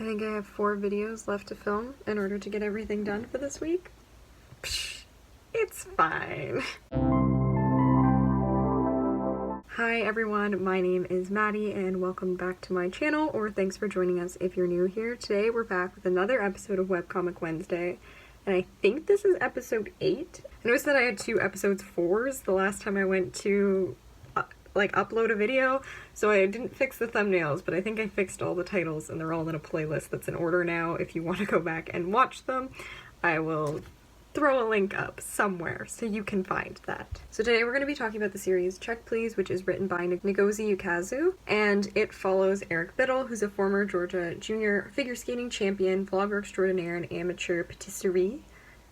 I think I have 4 videos left to film in order to get everything done for this week. Psh, it's fine. Hi everyone, my name is Maddie and welcome back to my channel, or thanks for joining us if you're new here. Today we're back with another episode of Webcomic Wednesday, and I think this is episode 8. I noticed that I had 2 episodes 4s the last time I went to upload a video, so I didn't fix the thumbnails, but I think I fixed all the titles and they're all in a playlist that's in order now. If you want to go back and watch them, I will throw a link up somewhere so you can find that. So today we're going to be talking about the series Check Please, which is written by Ngozi Ukazu, and it follows Eric Biddle, who's a former Georgia junior figure skating champion, vlogger extraordinaire, and amateur patisserie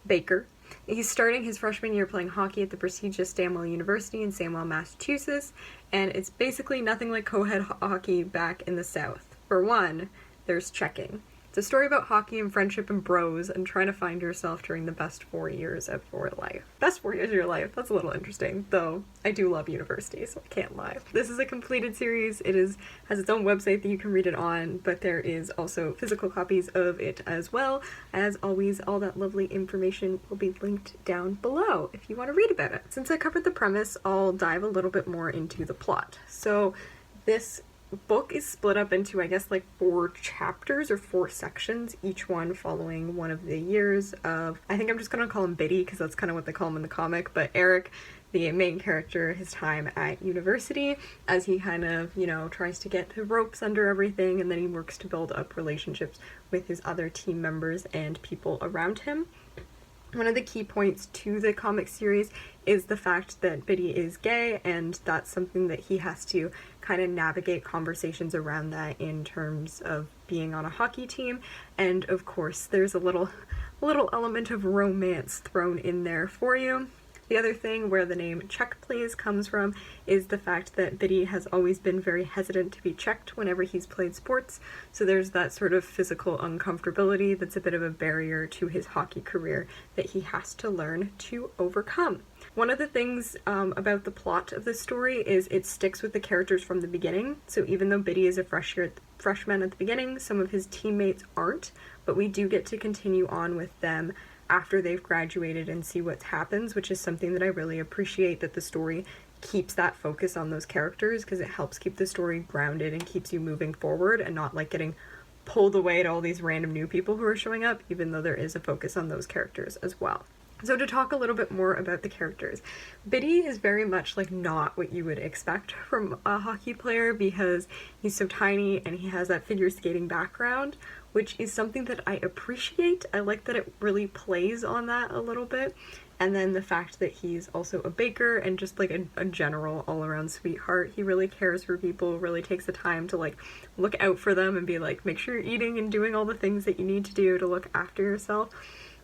baker. He's starting his freshman year playing hockey at the prestigious Stanwell University in Stanwell, Massachusetts, and it's basically nothing like co-ed hockey back in the South. For one, there's checking. It's a story about hockey and friendship and bros and trying to find yourself during the best 4 years of your life. Best 4 years of your life, that's a little interesting, though I do love university, so I can't lie. This is a completed series. It has its own website that you can read it on, but there is also physical copies of it as well. As always, all that lovely information will be linked down below if you want to read about it. Since I covered the premise, I'll dive a little bit more into the plot. So this book is split up into, I guess, like 4 chapters or 4 sections, each one following one of the years of, I think I'm just gonna call him Biddy because that's kind of what they call him in the comic, but Eric, the main character, his time at university as he kind of, tries to get the ropes under everything, and then he works to build up relationships with his other team members and people around him. One of the key points to the comic series is the fact that Biddy is gay, and that's something that he has to kind of navigate conversations around that in terms of being on a hockey team. And of course, there's a little element of romance thrown in there for you. The other thing where the name Check Please comes from is the fact that Biddy has always been very hesitant to be checked whenever he's played sports, so there's that sort of physical uncomfortability that's a bit of a barrier to his hockey career that he has to learn to overcome. One of the things about the plot of this story is it sticks with the characters from the beginning, so even though Biddy is a freshman at the beginning, some of his teammates aren't, but we do get to continue on with them after they've graduated and see what happens, which is something that I really appreciate, that the story keeps that focus on those characters, because it helps keep the story grounded and keeps you moving forward and not like getting pulled away to all these random new people who are showing up, even though there is a focus on those characters as well. So to talk a little bit more about the characters, Biddy is very much like not what you would expect from a hockey player, because he's so tiny and he has that figure skating background, which is something that I appreciate. I like that it really plays on that a little bit. And then the fact that he's also a baker and just like a general all-around sweetheart. He really cares for people, really takes the time to like look out for them and be like, make sure you're eating and doing all the things that you need to do to look after yourself,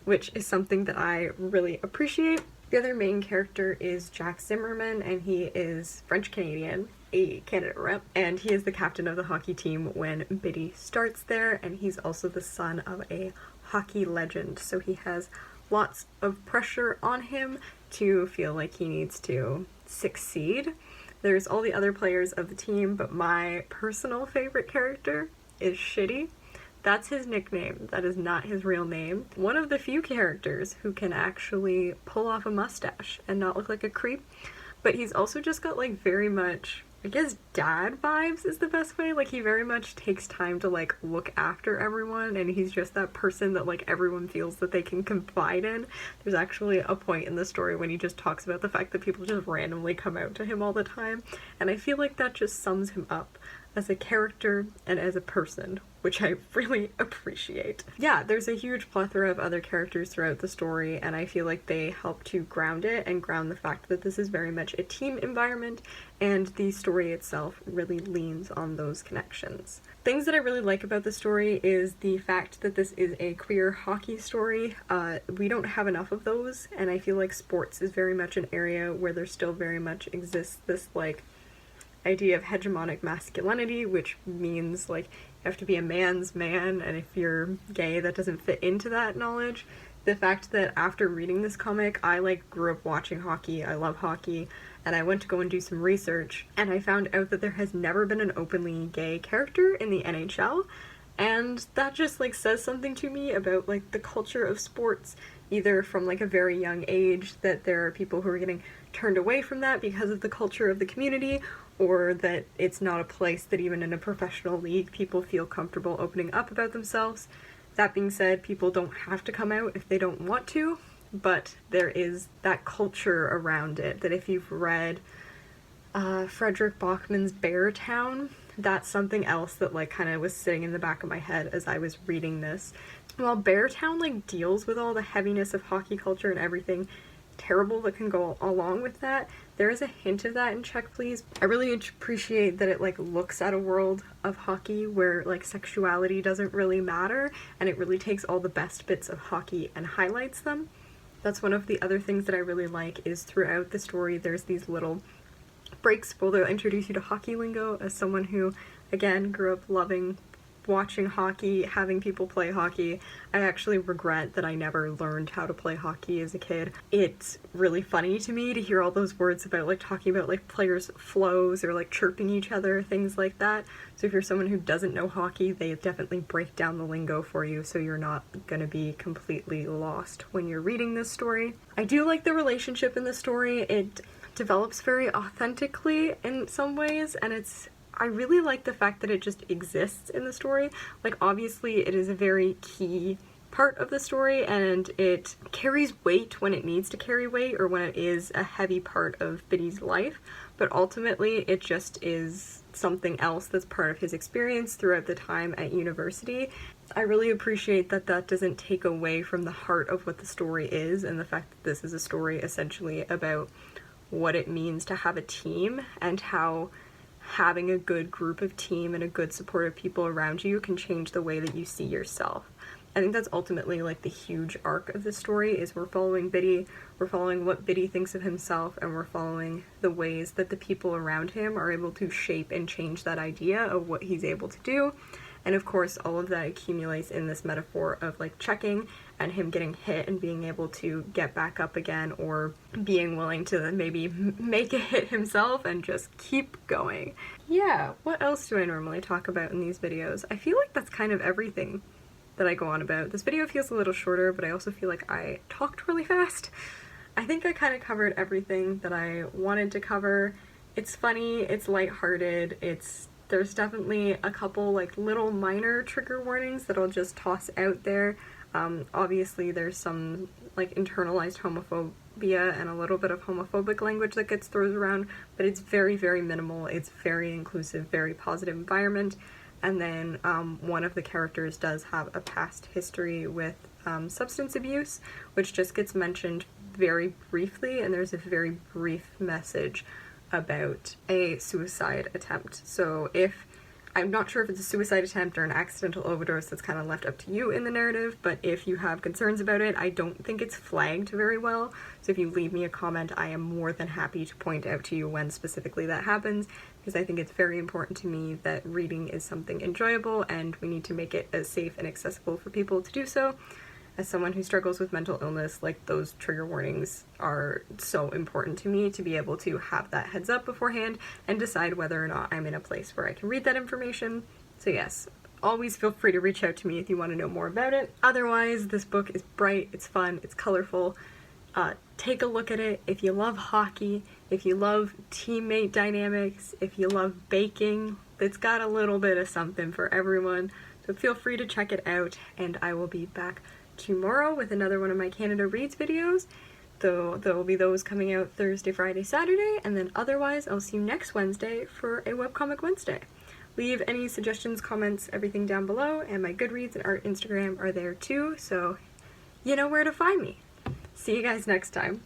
which is something that I really appreciate. The other main character is Jack Zimmerman, and he is French-Canadian, a Canada rep, and he is the captain of the hockey team when Biddy starts there, and he's also the son of a hockey legend, so he has lots of pressure on him to feel like he needs to succeed. There's all the other players of the team, but my personal favorite character is Shitty. That's his nickname. That is not his real name. One of the few characters who can actually pull off a mustache and not look like a creep, but he's also just got like very much, I guess, dad vibes is the best way. Like he very much takes time to like look after everyone, and he's just that person that like everyone feels that they can confide in. There's actually a point in the story when he just talks about the fact that people just randomly come out to him all the time, and I feel like that just sums him up as a character and as a person, which I really appreciate. Yeah, there's a huge plethora of other characters throughout the story, and I feel like they help to ground it and ground the fact that this is very much a team environment, and the story itself really leans on those connections. Things that I really like about the story is the fact that this is a queer hockey story. We don't have enough of those, and I feel like sports is very much an area where there still very much exists this like idea of hegemonic masculinity, which means like you have to be a man's man, and if you're gay that doesn't fit into that knowledge. The fact that after reading this comic, I like grew up watching hockey, I love hockey, and I went to go and do some research, and I found out that there has never been an openly gay character in the NHL, And that just like says something to me about like the culture of sports, either from like a very young age, that there are people who are getting turned away from that because of the culture of the community, or that it's not a place that even in a professional league people feel comfortable opening up about themselves. That being said, people don't have to come out if they don't want to, but there is that culture around it that if you've read Frederick Bachman's Beartown, that's something else that like kind of was sitting in the back of my head as I was reading this. While Beartown like deals with all the heaviness of hockey culture and everything terrible that can go along with that, there is a hint of that in Check Please. I really appreciate that it like looks at a world of hockey where like sexuality doesn't really matter, and it really takes all the best bits of hockey and highlights them. That's one of the other things that I really like, is throughout the story there's these little breaks where they'll introduce you to hockey lingo. As someone who, again, grew up loving watching hockey, having people play hockey, I actually regret that I never learned how to play hockey as a kid. It's really funny to me to hear all those words about like talking about like players' flows or like chirping each other, things like that. So if you're someone who doesn't know hockey, they definitely break down the lingo for you so you're not gonna be completely lost when you're reading this story. I do like the relationship in the story. It develops very authentically in some ways, and I really like the fact that it just exists in the story. Like, obviously it is a very key part of the story, and it carries weight when it needs to carry weight or when it is a heavy part of Biddy's life, but ultimately it just is something else that's part of his experience throughout the time at university. I really appreciate that that doesn't take away from the heart of what the story is, and the fact that this is a story essentially about what it means to have a team and how having a good group of team and a good supportive people around you can change the way that you see yourself. I think that's ultimately like the huge arc of the story, is we're following Biddy, we're following what Biddy thinks of himself, and we're following the ways that the people around him are able to shape and change that idea of what he's able to do. And of course, all of that accumulates in this metaphor of like checking and him getting hit and being able to get back up again, or being willing to maybe make a hit himself and just keep going. Yeah, what else do I normally talk about in these videos? I feel like that's kind of everything that I go on about. This video feels a little shorter, but I also feel like I talked really fast. I think I kind of covered everything that I wanted to cover. It's funny, it's lighthearted, there's definitely a couple like little minor trigger warnings that I'll just toss out there. Obviously there's some like internalized homophobia and a little bit of homophobic language that gets thrown around, but it's very, very minimal. It's very inclusive, very positive environment. And then one of the characters does have a past history with substance abuse, which just gets mentioned very briefly, and there's a very brief message about a suicide attempt. So I'm not sure if it's a suicide attempt or an accidental overdose, that's kind of left up to you in the narrative, but if you have concerns about it, I don't think it's flagged very well. So if you leave me a comment, I am more than happy to point out to you when specifically that happens, because I think it's very important to me that reading is something enjoyable and we need to make it as safe and accessible for people to do so. As someone who struggles with mental illness, like, those trigger warnings are so important to me to be able to have that heads up beforehand and decide whether or not I'm in a place where I can read that information. So yes, always feel free to reach out to me if you want to know more about it. Otherwise, this book is bright, it's fun, it's colorful. Take a look at it. If you love hockey, if you love teammate dynamics, if you love baking, it's got a little bit of something for everyone. So feel free to check it out, and I will be back tomorrow with another one of my Canada Reads videos, though there will be those coming out Thursday, Friday, Saturday, and then otherwise I'll see you next Wednesday for a Webcomic Wednesday. Leave any suggestions, comments, everything down below, and my Goodreads and art Instagram are there too, so you know where to find me. See you guys next time.